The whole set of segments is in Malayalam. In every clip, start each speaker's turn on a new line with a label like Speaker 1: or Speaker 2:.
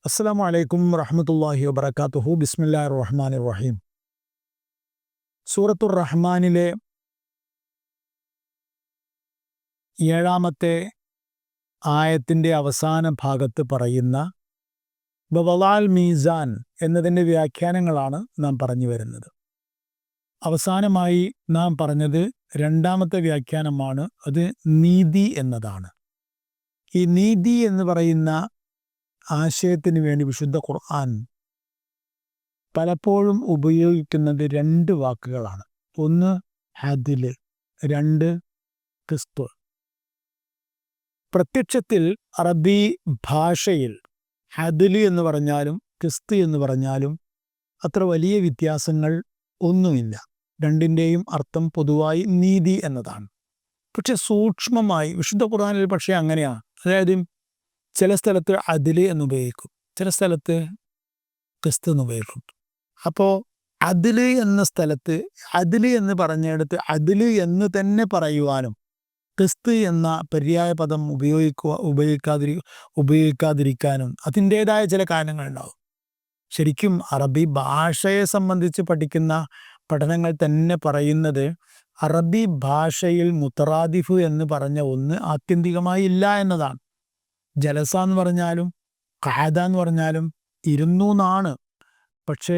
Speaker 1: അസ്സലാമു അലൈക്കും വറഹ്മത്തുള്ളാഹി വബറകാതുഹു. ബിസ്മില്ലാഹിർ റഹ്മാനിർ റഹീം. സൂറത്തുർ റഹ്മാനിലെ 7-ാമത്തെ ആയത്തിൻ്റെ അവസാന ഭാഗത്ത് പറയുന്ന വവളഅൽ മീസാൻ എന്നതിൻ്റെ വ്യാഖ്യാനങ്ങളാണ് നാം പറഞ്ഞു വരുന്നത്. അവസാനമായി നാം പറഞ്ഞത് 2-ാമത്തെ വ്യാഖ്യാനമാണ്. അത് നീതി എന്നതാണ്. ഈ നീതി എന്ന് പറയുന്ന ആശയത്തിന് വേണ്ടി വിശുദ്ധ ഖുർആൻ പലപ്പോഴും ഉപയോഗിക്കുന്നത് 2 വാക്കുകളാണ്. ഒന്ന് അദ്ല്, 2 ഖിസ്ത്. പ്രത്യക്ഷത്തിൽ അറബി ഭാഷയിൽ അദ്ല് എന്ന് പറഞ്ഞാലും ഖിസ്ത് എന്ന് പറഞ്ഞാലും അത്ര വലിയ വ്യത്യാസങ്ങൾ ഒന്നുമില്ല. രണ്ടിൻ്റെയും അർത്ഥം പൊതുവായി നീതി എന്നതാണ്. പക്ഷെ സൂക്ഷ്മമായി വിശുദ്ധ ഖുർആനിൽ പക്ഷേ അങ്ങനെയാണ്. അതായത് ചില സ്ഥലത്ത് അദ്ല് എന്നുപയോഗിക്കും, ചില സ്ഥലത്ത് ഖിസ്ത് എന്നുപയോഗിക്കും. അപ്പോൾ അദ്ല് എന്ന സ്ഥലത്ത് അദ്ല് എന്ന് പറഞ്ഞെടുത്ത് അദ്ല് എന്ന് തന്നെ പറയുവാനും ഖിസ്ത് എന്ന പര്യായ പദം ഉപയോഗിക്കാതിരിക്കാനും അതിൻ്റേതായ ചില കാരണങ്ങളുണ്ടാവും. ശരിക്കും അറബി ഭാഷയെ സംബന്ധിച്ച് പഠിക്കുന്ന പഠനങ്ങൾ തന്നെ പറയുന്നത് അറബി ഭാഷയിൽ മുത്തറാദിഫ് എന്ന് പറഞ്ഞ ഒന്ന് ആത്യന്തികമായി ഇല്ല എന്നതാണ്. ജലസ എന്ന് പറഞ്ഞാലും ഖഅദ എന്ന് പറഞ്ഞാലും ഇരുന്നു എന്നാണ്. പക്ഷേ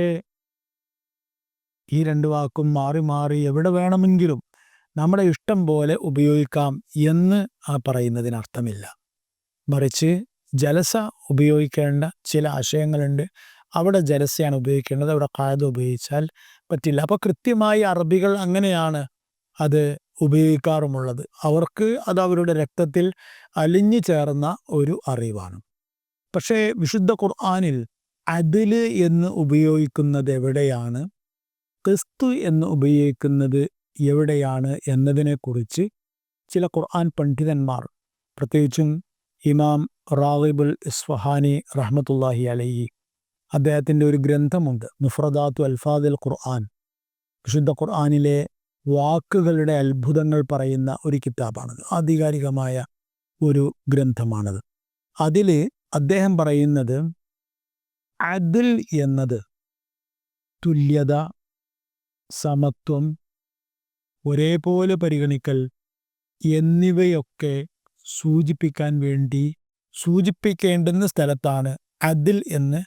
Speaker 1: ഈ 2 വാക്കും മാറി മാറി എവിടെ വേണമെങ്കിലും നമ്മുടെ ഇഷ്ടം പോലെ ഉപയോഗിക്കാം എന്ന് പറയുന്നതിനർത്ഥമില്ല. മറിച്ച് ജലസ ഉപയോഗിക്കേണ്ട ചില ആശയങ്ങളുണ്ട്. അവിടെ ജലസയാണ് ഉപയോഗിക്കേണ്ടത്, അവിടെ ഖഅദ ഉപയോഗിച്ചാൽ പറ്റില്ല. അപ്പോൾ കൃത്യമായി അറബികൾ അങ്ങനെയാണ് അത് ഉപയോഗിക്കാറുമുള്ളത്. അവർക്ക് അത് അവരുടെ രക്തത്തിൽ അലിഞ്ഞു ചേർന്ന ഒരു അറിവാണ്. പക്ഷേ വിശുദ്ധ ഖുർആനിൽ അദ്ല് എന്ന് ഉപയോഗിക്കുന്നത് എവിടെയാണ്, ഖിസ്ത് എന്ന് ഉപയോഗിക്കുന്നത് എവിടെയാണ് എന്നതിനെക്കുറിച്ച് ചില ഖുർആൻ പണ്ഡിതന്മാർ, പ്രത്യേകിച്ചും ഇമാം റാഗിബുൽ ഇസ്ഫഹാനി റഹ്മത്തുള്ളാഹി അലൈഹി, അദ്ദേഹത്തിൻ്റെ ഒരു ഗ്രന്ഥമുണ്ട്, മുഫ്രദാത്തു അൽഫാദിൽ ഖുർആൻ. വിശുദ്ധ ഖുർആനിലെ വാക്കുകളുടെ അത്ഭുതങ്ങൾ പറയുന്ന ഒരു കിതാബാണത്, ആധികാരികമായ ഒരു ഗ്രന്ഥമാണത്. അതിൽ അദ്ദേഹം പറയുന്നത് അദ്ൽ എന്നത് തുല്യത, സമത്വം, ഒരേപോലെ പരിഗണിക്കൽ എന്നിവയൊക്കെ സൂചിപ്പിക്കേണ്ടുന്ന സ്ഥലത്താണ് അദ്ൽ എന്ന്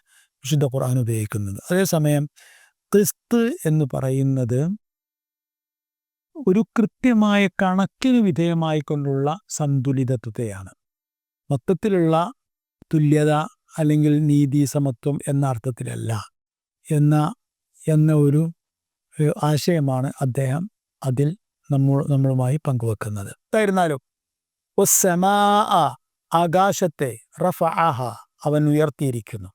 Speaker 1: വിശുദ്ധ ഖുർആൻ ഉപയോഗിക്കുന്നത്. അതേസമയം ഖിസ്ത് എന്ന് പറയുന്നത് ഒരു കൃത്യമായ കണക്കിന് വിധേയമായിക്കൊണ്ടുള്ള സന്തുലിതത്വത്തെയാണ്. മൊത്തത്തിലുള്ള തുല്യത അല്ലെങ്കിൽ നീതി സമത്വം എന്ന അർത്ഥത്തിലല്ല എന്ന ഒരു ആശയമാണ് അദ്ദേഹം അതിൽ നമ്മളുമായി പങ്കുവെക്കുന്നത്. എന്തായിരുന്നാലും ആകാശത്തെ റഫഅഹ അവൻ ഉയർത്തിയിരിക്കുന്നു,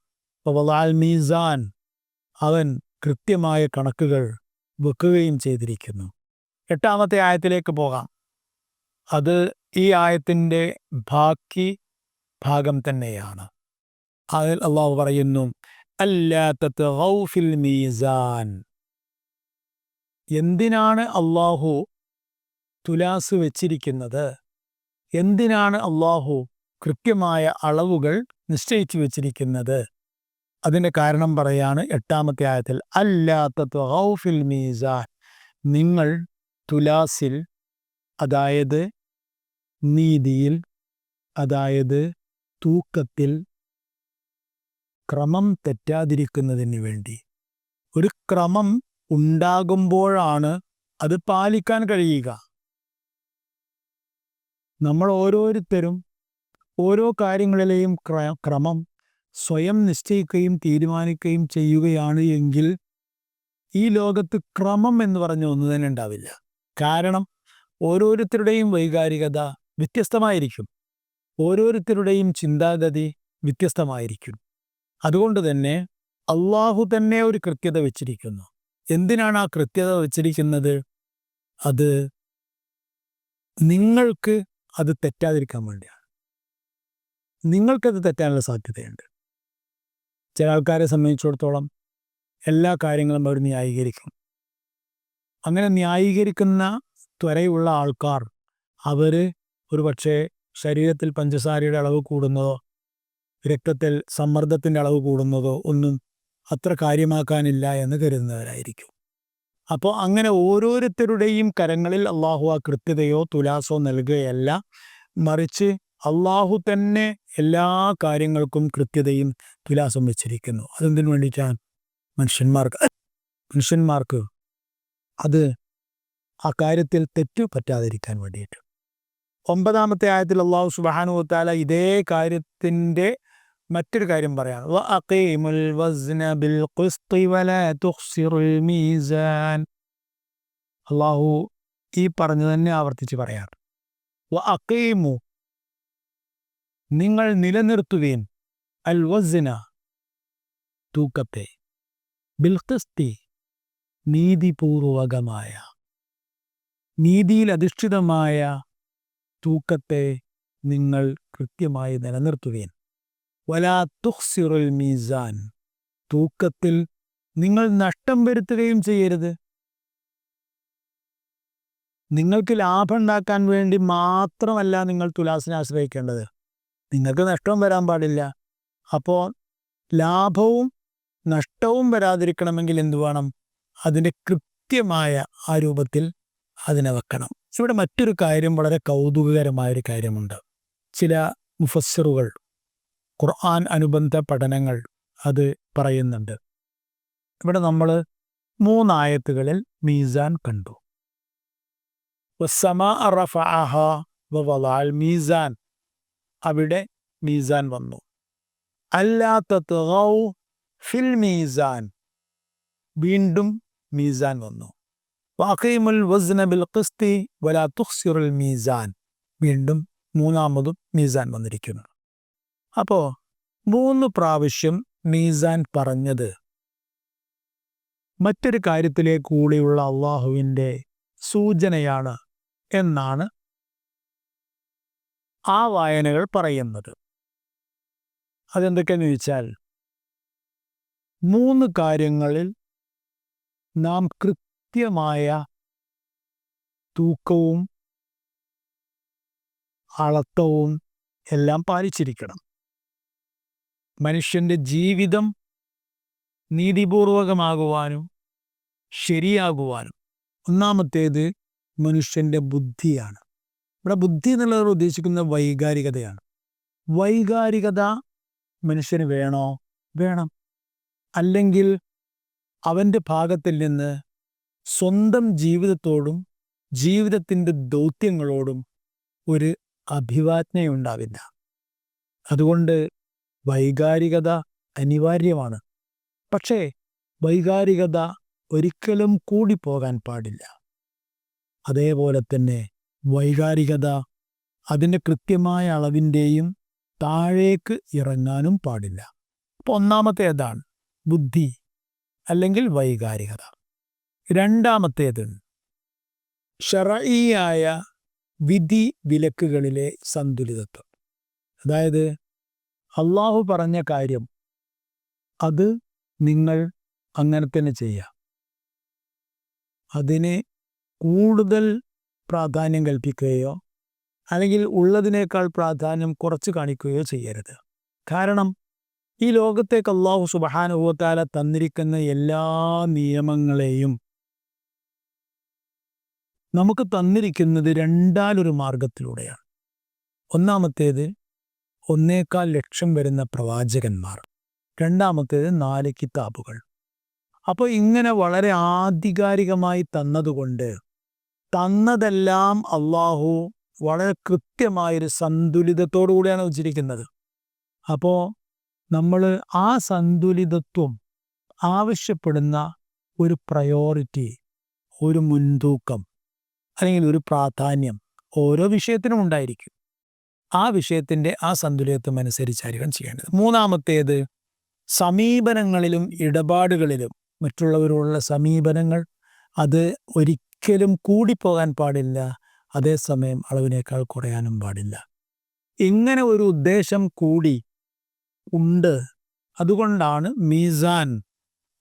Speaker 1: വവളഅൽ മീസാൻ അവൻ കൃത്യമായ കണക്കുകൾ വെക്കുകയും ചെയ്തിരിക്കുന്നു. 8-ാമത്തെ ആയത്തിലേക്ക് പോകാം. അത് ഈ ആയത്തിൻ്റെ ബാക്കി ഭാഗം തന്നെയാണ്. അതിൽ അള്ളാഹു പറയുന്നു അല്ലാ തത്ഗൗ ഫിൽ മീസാൻ. എന്തിനാണ് അള്ളാഹു തുലാസ് വെച്ചിരിക്കുന്നത്, എന്തിനാണ് അള്ളാഹു കൃത്യമായ അളവുകൾ നിശ്ചയിച്ചു വെച്ചിരിക്കുന്നത്? അതിൻ്റെ കാരണം പറയാണ് 8-ാമത്തെ ആയത്തിൽ, അല്ലാ തത്ഗൗ ഫിൽ മീസാൻ, നിങ്ങൾ തുലാസിൽ, അതായത് നീതിയിൽ, അതായത് തൂക്കത്തിൽ ക്രമം തെറ്റാതിരിക്കുന്നതിന് വേണ്ടി. ഒരു ക്രമം ഉണ്ടാകുമ്പോഴാണ് അത് പാലിക്കാൻ കഴിയുക. നമ്മൾ ഓരോരുത്തരും ഓരോ കാര്യങ്ങളിലെയും ക്രമം സ്വയം നിശ്ചയിക്കുകയും തീരുമാനിക്കുകയും ചെയ്യുകയാണ് എങ്കിൽ ഈ ലോകത്ത് ക്രമം എന്ന് പറഞ്ഞ ഒന്നു തന്നെ ഉണ്ടാവില്ല. കാരണം ഓരോരുത്തരുടെയും വൈകാരികത വ്യത്യസ്തമായിരിക്കും, ഓരോരുത്തരുടെയും ചിന്താഗതി വ്യത്യസ്തമായിരിക്കും. അതുകൊണ്ട് തന്നെ അള്ളാഹു തന്നെ ഒരു കൃത്യത വെച്ചിരിക്കുന്നു. എന്തിനാണ് ആ കൃത്യത വെച്ചിരിക്കുന്നത്? അത് നിങ്ങൾക്ക് അത് തെറ്റാതിരിക്കാൻ വേണ്ടിയാണ്. നിങ്ങൾക്കത് തെറ്റാനുള്ള സാധ്യതയുണ്ട്. ചില ആൾക്കാരെ സംബന്ധിച്ചിടത്തോളം എല്ലാ കാര്യങ്ങളും അവർ ന്യായീകരിക്കും. അങ്ങനെ ന്യായീകരിക്കുന്ന ത്വരയുള്ള ആൾക്കാർ അവർ ഒരു പക്ഷേ ശരീരത്തിൽ പഞ്ചസാരയുടെ അളവ് കൂടുന്നതോ രക്തത്തിൽ സമ്മർദ്ദത്തിൻ്റെ അളവ് കൂടുന്നതോ ഒന്നും അത്ര കാര്യമാക്കാനില്ല എന്ന് കരുതുന്നവരായിരിക്കും. അപ്പോൾ അങ്ങനെ ഓരോരുത്തരുടെയും കരങ്ങളിൽ അള്ളാഹു ആ കൃത്യതയോ തുലാസോ നൽകുകയല്ല, മറിച്ച് അള്ളാഹു തന്നെ എല്ലാ കാര്യങ്ങൾക്കും കൃത്യതയും തുലാസം വെച്ചിരിക്കുന്നു. അതെന്തിനു വേണ്ടിയിട്ടാണ്? മനുഷ്യന്മാർക്ക് അത് ആ കാര്യത്തിൽ തെറ്റു പറ്റാതിരിക്കാൻ വേണ്ടിയിട്ട്. 9-ാമത്തെ ആയത്തിൽ അള്ളാഹു സുബ്ഹാനഹു വ തആല ഇതേ കാര്യത്തിൻ്റെ മറ്റൊരു കാര്യം പറയാണ്. വഅഖീമുൽ വസ്ന ബിൽ ഖിസ്തി വലാ തുഖ്സിറുൽ മീസാൻ. അള്ളാഹു ഈ പറഞ്ഞു തന്നെ ആവർത്തിച്ച് പറയാണ്. വഅഖീമു, നിങ്ങൾ നിലനിർത്തുവീൻ, അൽ വസ്ന, തൂക്കത്തെ, ബിൽ ഖിസ്തി, നീതിപൂർവകമായ, നീതിയിൽ അധിഷ്ഠിതമായ തൂക്കത്തെ നിങ്ങൾ കൃത്യമായി നിലനിർത്തുവീൻ. വലാ തുഖ്സിറുൽ മീസാൻ, തൂക്കത്തിൽ നിങ്ങൾ നഷ്ടം വരുത്തുകയും ചെയ്യരുത്. നിങ്ങൾക്ക് ലാഭം ഉണ്ടാക്കാൻ വേണ്ടി മാത്രമല്ല നിങ്ങൾ തുലാസിനെ ആശ്രയിക്കേണ്ടത്, നിങ്ങൾക്ക് നഷ്ടവും വരാൻ പാടില്ല. അപ്പോൾ ലാഭവും നഷ്ടവും വരാതിരിക്കണമെങ്കിൽ എന്തു വേണം? അതിൻ്റെ കൃത്യമായ ആ രൂപത്തിൽ അതിനെ വെക്കണം. ഇവിടെ മറ്റൊരു കാര്യം, വളരെ കൗതുകകരമായൊരു കാര്യമുണ്ട്. ചില മുഫസ്സിറുകൾ, ഖുർആൻ അനുബന്ധ പഠനങ്ങൾ അത് പറയുന്നുണ്ട്. ഇവിടെ നമ്മൾ 3 ആയത്തുകളിൽ മീസാൻ കണ്ടു. വസ്സമാഅ റഫഅഹാ വവളഅൽ മീസാൻ, അവിടെ മീസാൻ വന്നു. അല്ലാ തത്ഗൗ ഫിൽ മീസാൻ, വീണ്ടും മീസാൻ വന്നു. വഅഖീമുൽ വസ്ന ബിൽ ഖിസ്തി വലാ തുഖ്സിറുൽ മീസാൻ, വീണ്ടും 3-മതും മീസാൻ വന്നിരിക്കുന്നു. അപ്പോൾ 3 പ്രാവശ്യം മീസാൻ പറഞ്ഞത് മറ്റൊരു കാര്യത്തിലേക്ക് കൂടിയുള്ള അള്ളാഹുവിൻ്റെ സൂചനയാണ് എന്നാണ് ആ വായനകൾ പറയുന്നത്. അതെന്തൊക്കെയെന്ന് ചോദിച്ചാൽ, 3 കാര്യങ്ങളിൽ നാം കൃത്യമായ തൂക്കവും അളത്തവും എല്ലാം പാലിച്ചിരിക്കണം. മനുഷ്യൻ്റെ ജീവിതം നീതിപൂർവകമാകുവാനും ശരിയാകുവാനും. ഒന്നാമത്തേത് മനുഷ്യൻ്റെ ബുദ്ധിയാണ്. ഇവിടെ ബുദ്ധി എന്നുള്ളത് ഉദ്ദേശിക്കുന്ന വൈകാരികതയാണ്. വൈകാരികത മനുഷ്യന് വേണോ? വേണം. അല്ലെങ്കിൽ അവൻ്റെ ഭാഗത്തിൽ നിന്ന് സ്വന്തം ജീവിതത്തോടും ജീവിതത്തിൻ്റെ ദൗത്യങ്ങളോടും ഒരു അഭിവാജ്ഞയുണ്ടാവില്ല. അതുകൊണ്ട് വൈകാരികത അനിവാര്യമാണ്. പക്ഷേ വൈകാരികത ഒരിക്കലും കൂടിപ്പോകാൻ പാടില്ല. അതേപോലെ തന്നെ വൈകാരികത അതിൻ്റെ കൃത്യമായ അളവിൻ്റെയും താഴേക്ക് ഇറങ്ങാനും പാടില്ല. അപ്പോൾ ഒന്നാമത്തേതാണ് ബുദ്ധി അല്ലെങ്കിൽ വൈകാരികത. രണ്ടാമത്തേത് ശർഈയായ വിധി വിലക്കുകളിലെ സന്തുലിതത്വം. അതായത് അള്ളാഹു പറഞ്ഞ കാര്യം അത് നിങ്ങൾ അങ്ങനെ തന്നെ ചെയ്യുക. അതിന് കൂടുതൽ പ്രാധാന്യം കൽപ്പിക്കുകയോ അല്ലെങ്കിൽ ഉള്ളതിനേക്കാൾ പ്രാധാന്യം കുറച്ച് കാണിക്കുകയോ ചെയ്യരുത്. കാരണം ഈ ലോകത്തേക്ക് അല്ലാഹു സുബ്ഹാനഹു വ തആല തന്നിരിക്കുന്ന എല്ലാ നിയമങ്ങളെയും നമുക്ക് തന്നിരിക്കുന്നത് രണ്ടാലൊരു മാർഗത്തിലൂടെയാണ്. ഒന്നാമത്തേത് 1.25 ലക്ഷം വരുന്ന പ്രവാചകന്മാർ, രണ്ടാമത്തേത് 4 കിതാബുകൾ. അപ്പോൾ ഇങ്ങനെ വളരെ ആധികാരികമായി തന്നതുകൊണ്ട് തന്നതെല്ലാം അള്ളാഹു വളരെ കൃത്യമായൊരു സന്തുലിതത്തോടു കൂടിയാണ് വച്ചിരിക്കുന്നത്. അപ്പോൾ നമ്മൾ ആ സന്തുലിതത്വം ആവശ്യപ്പെടുന്ന ഒരു പ്രയോറിറ്റി, ഒരു മുൻതൂക്കം അല്ലെങ്കിൽ ഒരു പ്രാധാന്യം ഓരോ വിഷയത്തിനും ഉണ്ടായിരിക്കും. ആ വിഷയത്തിൻ്റെ ആ സന്തുലിതത്വം അനുസരിച്ചായിരിക്കണം ചെയ്യേണ്ടത്. മൂന്നാമത്തേത് സമീപനങ്ങളിലും ഇടപാടുകളിലും മറ്റുള്ളവരോടുള്ള സമീപനങ്ങൾ അത് ഒരിക്കലും കൂടിപ്പോകാൻ പാടില്ല, അതേസമയം അളവിനേക്കാൾ കുറയാനും പാടില്ല. ഇങ്ങനെ ഒരു ഉദ്ദേശം കൂടി ഉണ്ട്. അതുകൊണ്ടാണ് മീസാൻ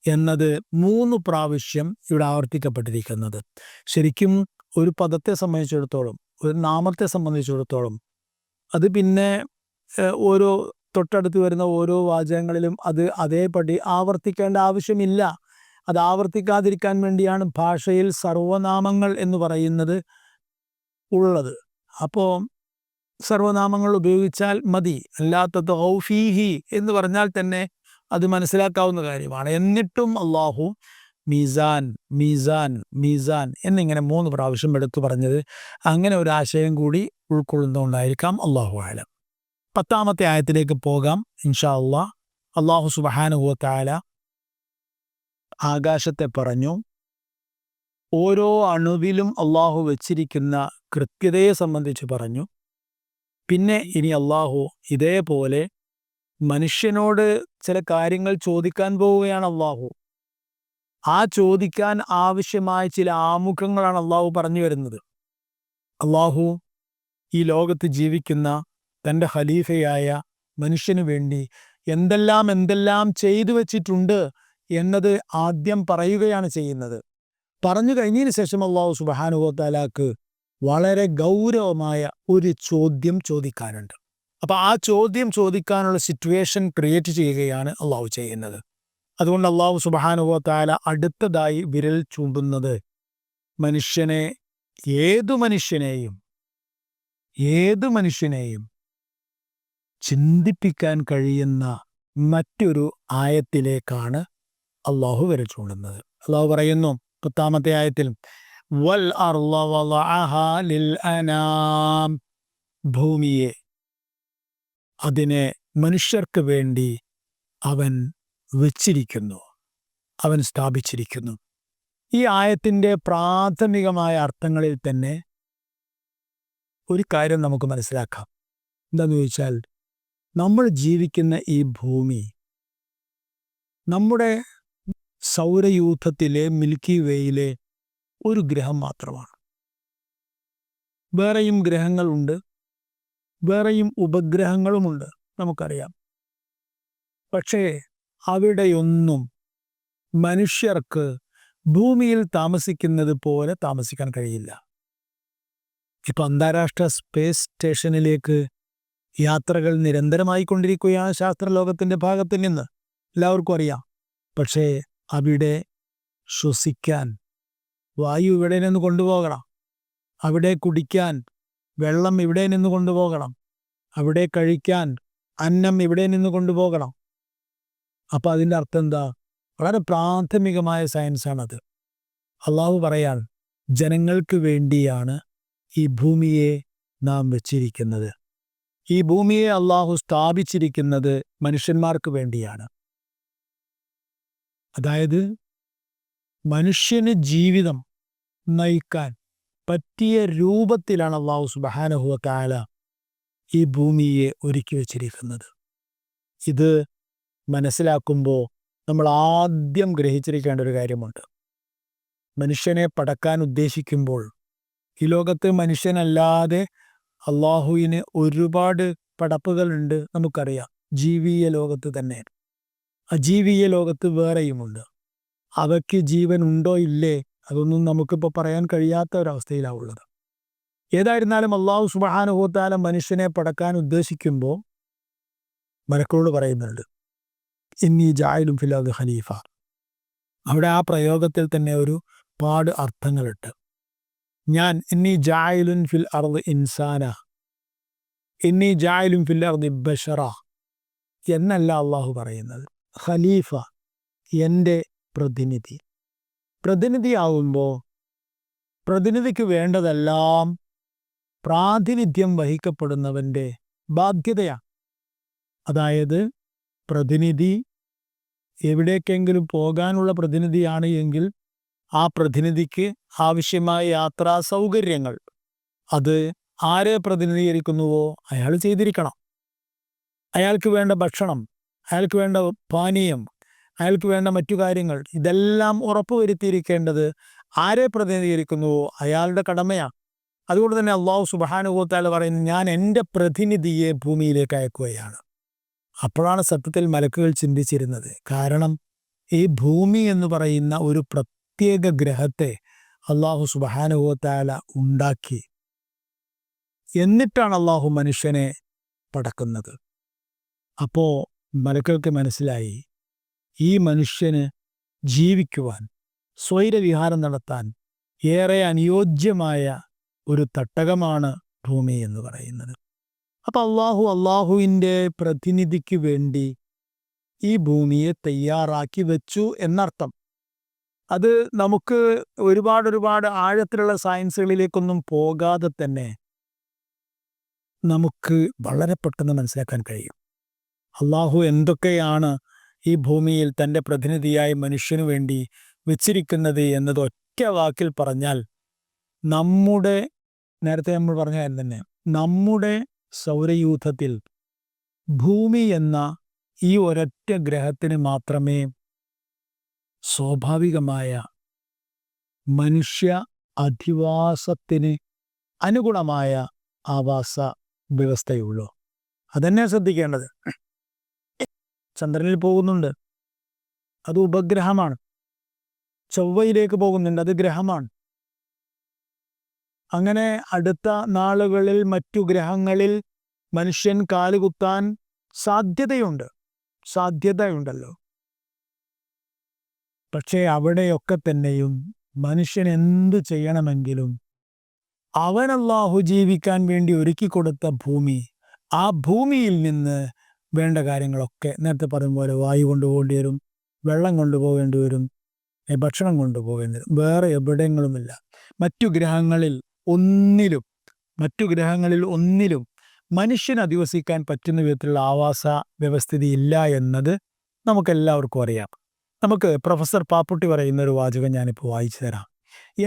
Speaker 1: എന്നത് 3 പ്രാവശ്യം ഇവിടെ ആവർത്തിക്കപ്പെട്ടിരിക്കുന്നത്. ശരിക്കും ഒരു പദത്തെ സംബന്ധിച്ചിടത്തോളം, ഒരു നാമത്തെ സംബന്ധിച്ചിടത്തോളം അത് പിന്നെ ഓരോ തൊട്ടടുത്ത് വരുന്ന ഓരോ വാചകങ്ങളിലും അത് അതേപടി ആവർത്തിക്കേണ്ട ആവശ്യമില്ല. അത് ആവർത്തിക്കാതിരിക്കാൻ വേണ്ടിയാണ് ഭാഷയിൽ സർവനാമങ്ങൾ എന്ന് പറയുന്നത് ഉള്ളത്. അപ്പോൾ സർവനാമങ്ങൾ ഉപയോഗിച്ചാൽ മതി. അല്ലാത്ത തൗഫീഹി എന്ന് പറഞ്ഞാൽ തന്നെ അത് മനസ്സിലാക്കാവുന്ന കാര്യമാണ്. എന്നിട്ടും അള്ളാഹു മീസാൻ മീസാൻ മീസാൻ എന്നിങ്ങനെ 3 പ്രാവശ്യം എടുത്തു പറഞ്ഞത് അങ്ങനെ ഒരു ആശയം കൂടി ഉൾക്കൊള്ളുന്നതുകൊണ്ടായിരിക്കാം. അള്ളാഹു ആലം. 10-ാമത്തെ ആയത്തിലേക്ക് പോകാം ഇൻഷാ അള്ളാഹ്. അള്ളാഹു സുബ്ഹാനഹു വ തആല ആകാശത്തെ പറഞ്ഞു. ഓരോ അണുവിലും അള്ളാഹു വെച്ചിരിക്കുന്ന കൃത്യതയെ സംബന്ധിച്ച് പറഞ്ഞു. പിന്നെ ഇനി അള്ളാഹു ഇതേപോലെ മനുഷ്യനോട് ചില കാര്യങ്ങൾ ചോദിക്കാൻ പോവുകയാണ്. ആ ചോദിക്കാൻ ആവശ്യമായ ചില ആമുഖങ്ങളാണ് അള്ളാഹു പറഞ്ഞു വരുന്നത്. അള്ളാഹു ഈ ലോകത്ത് ജീവിക്കുന്ന തൻ്റെ ഖലീഫയായ മനുഷ്യനു വേണ്ടി എന്തെല്ലാം ചെയ്തു വച്ചിട്ടുണ്ട് എന്നത് ആദ്യം പറയുകയാണ് ചെയ്യുന്നത്. പറഞ്ഞു കഴിഞ്ഞതിന് ശേഷം അള്ളാഹു സുബ്ഹാനഹു വ തആലക്ക് വളരെ ഗൗരവമായ ഒരു ചോദ്യം ചോദിക്കാനുണ്ട്. അപ്പോൾ ആ ചോദ്യം ചോദിക്കാനുള്ള സിറ്റുവേഷൻ ക്രിയേറ്റ് ചെയ്യുകയാണ് അള്ളാഹു ചെയ്യുന്നത്. അതുകൊണ്ട് അള്ളാഹു സുബ്ഹാനഹു വ തആല അടുത്തതായി വിരൽ ചൂണ്ടുന്നത് മനുഷ്യനെ, ഏതു മനുഷ്യനെയും ചിന്തിപ്പിക്കാൻ കഴിയുന്ന മറ്റൊരു ആയത്തിലേക്കാണ് അള്ളാഹു വിരൽ ചൂണ്ടുന്നത്. അള്ളാഹു പറയുന്നു 10-ാമത്തെ ആയത്തിൽ, വൽ അർള വളഅഹാ ലിൽ അനാം, ഭൂമിയെ അതിനെ മനുഷ്യർക്ക് വേണ്ടി അവൻ വെച്ചിരിക്കുന്നു, അവൻ സ്ഥാപിച്ചിരിക്കുന്നു. ഈ ആയത്തിൻ്റെ പ്രാഥമികമായ അർത്ഥങ്ങളിൽ തന്നെ ഒരു കാര്യം നമുക്ക് മനസ്സിലാക്കാം. എന്താണെന്ന് ചോദിച്ചാൽ, നമ്മൾ ജീവിക്കുന്ന ഈ ഭൂമി നമ്മുടെ സൗരയൂഥത്തിലെ മിൽക്കി വേയിലെ ഒരു ഗ്രഹം മാത്രമാണ്. വേറെയും ഗ്രഹങ്ങളുണ്ട്, വേറെയും ഉപഗ്രഹങ്ങളുമുണ്ട്, നമുക്കറിയാം. പക്ഷേ അവിടെയൊന്നും മനുഷ്യർക്ക് ഭൂമിയിൽ താമസിക്കുന്നത് പോലെ താമസിക്കാൻ കഴിയില്ല. ഇപ്പം അന്താരാഷ്ട്ര സ്പേസ് സ്റ്റേഷനിലേക്ക് യാത്രകൾ നിരന്തരമായി കൊണ്ടിരിക്കുകയാണ് ശാസ്ത്രലോകത്തിൻ്റെ ഭാഗത്ത് നിന്ന്, എല്ലാവർക്കും അറിയാം. പക്ഷേ അവിടെ ശ്വസിക്കാൻ വായു ഇവിടെ നിന്ന് കൊണ്ടുപോകണം, അവിടെ കുടിക്കാൻ വെള്ളം ഇവിടെ നിന്ന് കൊണ്ടുപോകണം, അവിടെ കഴിക്കാൻ അന്നം ഇവിടെ നിന്ന് കൊണ്ടുപോകണം. അപ്പം അതിൻ്റെ അർത്ഥം എന്താ? വളരെ പ്രാഥമികമായ സയൻസാണത്. അള്ളാഹു പറയാൻ, ജനങ്ങൾക്ക് വേണ്ടിയാണ് ഈ ഭൂമിയെ നാം വെച്ചിരിക്കുന്നത്. ഈ ഭൂമിയെ അള്ളാഹു സ്ഥാപിച്ചിരിക്കുന്നത് മനുഷ്യന്മാർക്ക് വേണ്ടിയാണ്. അതായത് മനുഷ്യന് ജീവിതം നയിക്കാൻ പറ്റിയ രൂപത്തിലാണ് അള്ളാഹു സുബ്ഹാനഹു വ തആല ഈ ഭൂമിയെ ഒരുക്കി വച്ചിരിക്കുന്നത്. ഇത് മനസ്സിലാക്കുമ്പോൾ നമ്മൾ ആദ്യം ഗ്രഹിച്ചിരിക്കേണ്ട ഒരു കാര്യമുണ്ട്. മനുഷ്യനെ പടക്കാൻ ഉദ്ദേശിക്കുമ്പോൾ ഈ ലോകത്ത് മനുഷ്യനല്ലാതെ അള്ളാഹുവിന് ഒരുപാട് പടപ്പുകളുണ്ട്, നമുക്കറിയാം. ജീവീയ ലോകത്ത് തന്നെ, അജീവീയ ലോകത്ത് വേറെയുമുണ്ട്. അവയ്ക്ക് ജീവൻ ഉണ്ടോ ഇല്ലേ അതൊന്നും നമുക്കിപ്പോൾ പറയാൻ കഴിയാത്ത ഒരവസ്ഥയിലാണ് ഉള്ളത്. ഏതായിരുന്നാലും അള്ളാഹു സുബ്ഹാനഹു വ തആല മനുഷ്യനെ പടക്കാൻ ഉദ്ദേശിക്കുമ്പോൾ മലക്കുകളോട് പറയുന്നുണ്ട്, ഇന്നി ജാഇലുൻ ഫിൽ അർദി ഖലീഫ. അവിടെ ആ പ്രയോഗത്തിൽ തന്നെ ഒരു പാട് അർത്ഥങ്ങളുണ്ട്. ഞാൻ ഇന്നി ജാഇലുൻ ഫിൽ അർദി ഇൻസാന, ഇന്നി ജാഇലുൻ ഫിൽ അർദി ബശറ എന്നല്ല അള്ളാഹു പറയുന്നത്. ഖലീഫ, എൻ്റെ പ്രതിനിധി. പ്രതിനിധിയാവുമ്പോൾ പ്രതിനിധിക്ക് വേണ്ടതെല്ലാം പ്രാതിനിധ്യം വഹിക്കപ്പെടുന്നവൻ്റെ ബാധ്യതയാണ്. അതായത് പ്രതിനിധി എവിടേക്കെങ്കിലും പോകാനുള്ള പ്രതിനിധിയാണ് എങ്കിൽ ആ പ്രതിനിധിക്ക് ആവശ്യമായ യാത്രാ സൗകര്യങ്ങൾ അത് ആരെ പ്രതിനിധീകരിക്കുന്നുവോ അയാൾ ചെയ്തിരിക്കണം. അയാൾക്ക് വേണ്ട ഭക്ഷണം, അയാൾക്ക് വേണ്ട പാനീയം, അയാൾക്ക് വേണ്ട മറ്റു കാര്യങ്ങൾ, ഇതെല്ലാം ഉറപ്പുവരുത്തിയിരിക്കേണ്ടത് ആരെ പ്രതിനിധീകരിക്കുന്നുവോ അയാളുടെ കടമയാണ്. അതുകൊണ്ട് തന്നെ അള്ളാഹു സുബ്ഹാനഹു വ തആല പറയുന്നു, ഞാൻ എൻ്റെ പ്രതിനിധിയെ ഭൂമിയിലേക്ക് അയക്കുകയാണ്. അപ്പോഴാണ് സത്യത്തിൽ മലക്കുകൾ ചിന്തിച്ചിരുന്നത്. കാരണം ഈ ഭൂമി എന്ന് പറയുന്ന ഒരു പ്രത്യേക ഗ്രഹത്തെ അള്ളാഹു സുബ്ഹാനഹു വ തആല ഉണ്ടാക്കി, എന്നിട്ടാണ് അള്ളാഹു മനുഷ്യനെ പടക്കുന്നത്. അപ്പോൾ മലക്കുകൾക്ക് മനസ്സിലായി ഈ മനുഷ്യന് ജീവിക്കുവാൻ, സ്വൈരവിഹാരം നടത്താൻ ഏറെ അനുയോജ്യമായ ഒരു തട്ടകമാണ് ഭൂമി എന്ന് പറയുന്നത്. അപ്പം അള്ളാഹുവിൻ്റെ പ്രതിനിധിക്ക് വേണ്ടി ഈ ഭൂമിയെ തയ്യാറാക്കി വെച്ചു എന്നർത്ഥം. അത് നമുക്ക് ഒരുപാട് ആഴത്തിലുള്ള സയൻസുകളിലേക്കൊന്നും പോകാതെ തന്നെ നമുക്ക് വളരെ പെട്ടെന്ന് മനസ്സിലാക്കാൻ കഴിയും. അള്ളാഹു എന്തൊക്കെയാണ് ഈ ഭൂമിയിൽ തൻ്റെ പ്രതിനിധിയായി മനുഷ്യനു വേണ്ടി വെച്ചിരിക്കുന്നത് എന്നത് ഒറ്റ വാക്കിൽ പറഞ്ഞാൽ നേരത്തെ നമ്മൾ പറഞ്ഞ കാര്യം തന്നെ, നമ്മുടെ സൗരയൂഥത്തിൽ ഭൂമി എന്ന ഈ ഒരൊറ്റ ഗ്രഹത്തിന് മാത്രമേ സ്വാഭാവികമായ മനുഷ്യ അധിവാസത്തിന് അനുഗുണമായ ആവാസ വ്യവസ്ഥയുള്ളൂ. അതന്നെ ശ്രദ്ധിക്കേണ്ടത്. ചന്ദ്രനിൽ പോകുന്നുണ്ട്, അത് ഉപഗ്രഹമാണ്. ചൊവ്വയിലേക്ക് പോകുന്നുണ്ട്, അത് ഗ്രഹമാണ്. അങ്ങനെ അടുത്ത നാളുകളിൽ മറ്റു ഗ്രഹങ്ങളിൽ മനുഷ്യൻ കാലുകുത്താൻ സാധ്യതയുണ്ടല്ലോ. പക്ഷേ അവിടെയൊക്കെ തന്നെയും മനുഷ്യൻ എന്തു ചെയ്യണമെങ്കിലും അവൻ അല്ലാഹു ജീവിക്കാൻ വേണ്ടി ഒരുക്കിക്കൊടുത്ത ഭൂമി, ആ ഭൂമിയിൽ നിന്ന് വേണ്ട കാര്യങ്ങളൊക്കെ നേരത്തെ പറഞ്ഞ പോലെ വായു കൊണ്ടുപോകേണ്ടി വരും, വെള്ളം കൊണ്ടുപോകേണ്ടി വരും, ഭക്ഷണം കൊണ്ടുപോകേണ്ടി വരും. വേറെ എവിടെങ്ങളുമില്ല. മറ്റു ഗ്രഹങ്ങളിൽ ഒന്നിലും മനുഷ്യന് അധിവസിക്കാൻ പറ്റുന്ന വിധത്തിലുള്ള ആവാസ വ്യവസ്ഥിതി ഇല്ല എന്നത് നമുക്കെല്ലാവർക്കും അറിയാം. നമുക്ക് പ്രൊഫസർ പാപ്പുട്ടി പറയുന്ന ഒരു വാചകം ഞാനിപ്പോൾ വായിച്ചു തരാം.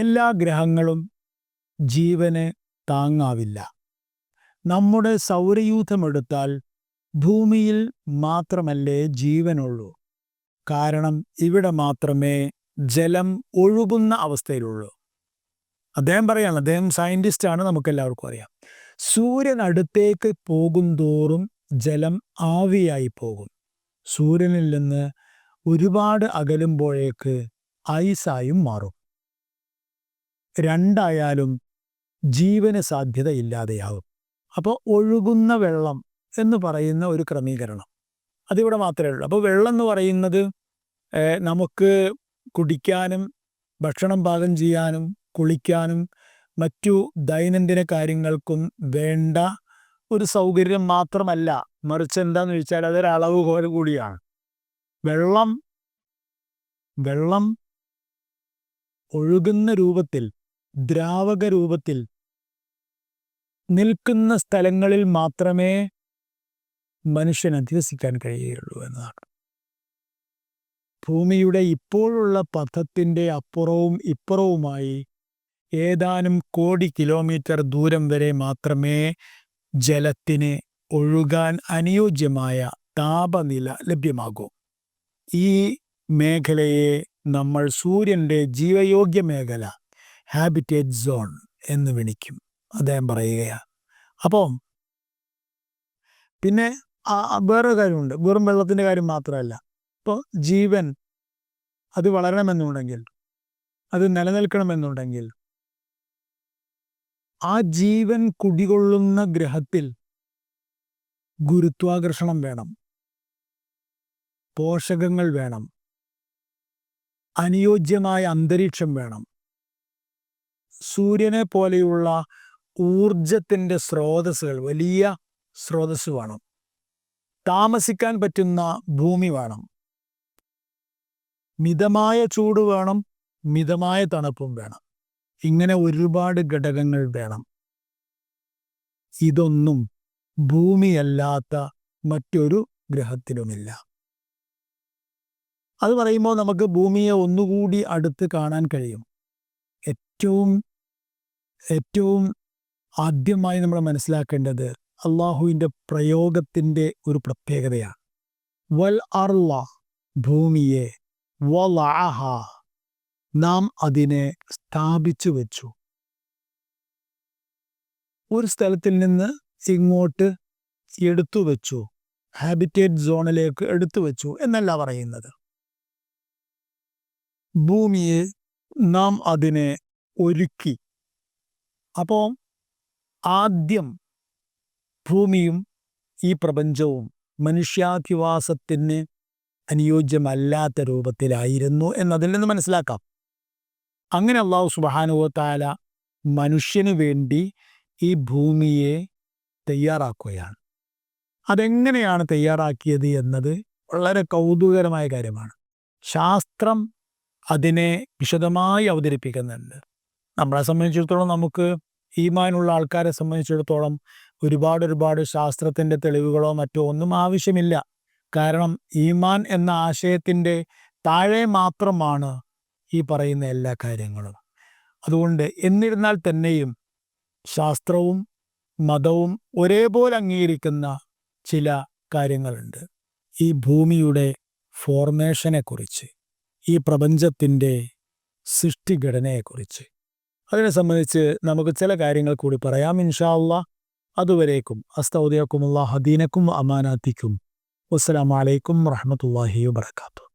Speaker 1: എല്ലാ ഗ്രഹങ്ങളും ജീവന് താങ്ങാവില്ല. നമ്മുടെ സൗരയൂഥമെടുത്താൽ ഭൂമിയിൽ മാത്രമല്ലേ ജീവനുള്ളൂ. കാരണം ഇവിടെ മാത്രമേ ജലം ഒഴുകുന്ന അവസ്ഥയിലുള്ളൂ. അദ്ദേഹം സയൻറ്റിസ്റ്റാണ്, നമുക്കെല്ലാവർക്കും അറിയാം. സൂര്യൻ അടുത്തേക്ക് പോകുന്തോറും ജലം ആവിയായി പോകും. സൂര്യനിൽ നിന്ന് ഒരുപാട് അകലുമ്പോഴേക്ക് ഐസായും മാറും. രണ്ടായാലും ജീവന് സാധ്യത ഇല്ലാതെയാകും. അപ്പോൾ ഒഴുകുന്ന വെള്ളം എന്ന് പറയുന്ന ഒരു ക്രമീകരണം അതിവിടെ മാത്രമേ ഉള്ളൂ. അപ്പോൾ വെള്ളം എന്ന് പറയുന്നത് നമുക്ക് കുടിക്കാനും ഭക്ഷണം പാകം ചെയ്യാനും കുളിക്കാനും മറ്റു ദൈനംദിന കാര്യങ്ങൾക്കും വേണ്ട ഒരു സൗകര്യം മാത്രമല്ല, മറിച്ച് എന്താന്ന് ചോദിച്ചാൽ അതൊരളവുകോൽ കൂടിയാണ്. വെള്ളം ഒഴുകുന്ന രൂപത്തിൽ, ദ്രാവക രൂപത്തിൽ നിൽക്കുന്ന സ്ഥലങ്ങളിൽ മാത്രമേ മനുഷ്യൻ അധിവസിക്കാൻ കഴിയുകയുള്ളൂ എന്നതാണ്. ഭൂമിയുടെ ഇപ്പോഴുള്ള പഥത്തിൻ്റെ അപ്പുറവും ഇപ്പുറവുമായി ഏതാനും കോടി കിലോമീറ്റർ ദൂരം വരെ മാത്രമേ ജലത്തിന് ഒഴുകാൻ അനുയോജ്യമായ താപനില ലഭ്യമാകൂ. ഈ മേഖലയെ നമ്മൾ സൂര്യൻ്റെ ജീവയോഗ്യ മേഖല, ഹാബിറ്റേറ്റ് സോൺ എന്ന് വിളിക്കും, അദ്ദേഹം പറയുകയാണ്. അപ്പം പിന്നെ വേറൊരു കാര്യമുണ്ട്. വെറും വെള്ളത്തിൻ്റെ കാര്യം മാത്രമല്ല. ഇപ്പോൾ ജീവൻ അത് വളരണമെന്നുണ്ടെങ്കിൽ, അത് നിലനിൽക്കണമെന്നുണ്ടെങ്കിൽ, ആ ജീവൻ കുടികൊള്ളുന്ന ഗ്രഹത്തിൽ ഗുരുത്വാകർഷണം വേണം, പോഷകങ്ങൾ വേണം, അനുയോജ്യമായ അന്തരീക്ഷം വേണം, സൂര്യനെ പോലെയുള്ള ഊർജത്തിൻ്റെ സ്രോതസ്സുകൾ, വലിയ സ്രോതസ് വേണം, താമസിക്കാൻ പറ്റുന്ന ഭൂമി വേണം, മിതമായ ചൂട് വേണം, മിതമായ തണുപ്പും വേണം. ഇങ്ങനെ ഒരുപാട് ഘടകങ്ങൾ വേണം. ഇതൊന്നും ഭൂമിയല്ലാത്ത മറ്റൊരു ഗ്രഹത്തിലുമില്ല. അത് പറയുമ്പോൾ നമുക്ക് ഭൂമിയെ ഒന്നുകൂടി അടുത്ത് കാണാൻ കഴിയും. ഏറ്റവും ആദ്യമായി നമ്മൾ മനസ്സിലാക്കേണ്ടത് അള്ളാഹുവിൻ്റെ പ്രയോഗത്തിൻ്റെ ഒരു പ്രത്യേകതയാണ്. വൽ അർള, ഭൂമിയെ, വലഅഹ, നാം അതിനെ സ്ഥാപിച്ചു വെച്ചു. ഒരു സ്ഥലത്തിൽ നിന്ന് ഇങ്ങോട്ട് എടുത്തു വെച്ചു, ഹാബിറ്റേറ്റ് സോണിലേക്ക് എടുത്തു വെച്ചു എന്നല്ല പറയുന്നത്. ഭൂമിയെ നാം അതിനെ ഒരുക്കി. അപ്പോൾ ആദ്യം ഭൂമിയും ഈ പ്രപഞ്ചവും മനുഷ്യാധിവാസത്തിന് അനുയോജ്യമല്ലാത്ത രൂപത്തിലായിരുന്നു എന്നതിൽ നിന്ന് മനസ്സിലാക്കാം. അങ്ങനെ അല്ലാഹു സുബ്ഹാനഹു വ തആല മനുഷ്യന് വേണ്ടി ഈ ഭൂമിയെ തയ്യാറാക്കുകയാണ്. അതെങ്ങനെയാണ് തയ്യാറാക്കിയത് എന്നത് വളരെ കൗതുകകരമായ കാര്യമാണ്. ശാസ്ത്രം അതിനെ വിശദമായി അവതരിപ്പിക്കുന്നുണ്ട്. നമ്മളെ സംബന്ധിച്ചിടത്തോളം, നമുക്ക് ഈമാനുള്ള ആൾക്കാരെ സംബന്ധിച്ചിടത്തോളം ഒരുപാട് ശാസ്ത്രത്തിൻ്റെ തെളിവുകളോ മറ്റോ ഒന്നും ആവശ്യമില്ല. കാരണം ഈമാൻ എന്ന ആശയത്തിൻ്റെ താഴെ മാത്രമാണ് ഈ പറയുന്ന എല്ലാ കാര്യങ്ങളും. അതുകൊണ്ട് എന്നിരുന്നാൽ തന്നെയും ശാസ്ത്രവും മതവും ഒരേപോലെ അംഗീകരിക്കുന്ന ചില കാര്യങ്ങളുണ്ട്. ഈ ഭൂമിയുടെ ഫോർമേഷനെക്കുറിച്ച്, ഈ പ്രപഞ്ചത്തിൻ്റെ സൃഷ്ടിഘടനയെക്കുറിച്ച്. അതിനെ സംബന്ധിച്ച് നമുക്ക് ചില കാര്യങ്ങൾ കൂടി പറയാം ഇൻഷാ അല്ലാഹ്. അതുവരേക്കും അസ്തൗദിയക്കുമുല്ലാഹ് ദീനക്കും അമാനാത്തിക്കും. വസ്സലാമു അലൈക്കും വറഹ്മത്തുള്ളാഹി വബറകാതുഹു.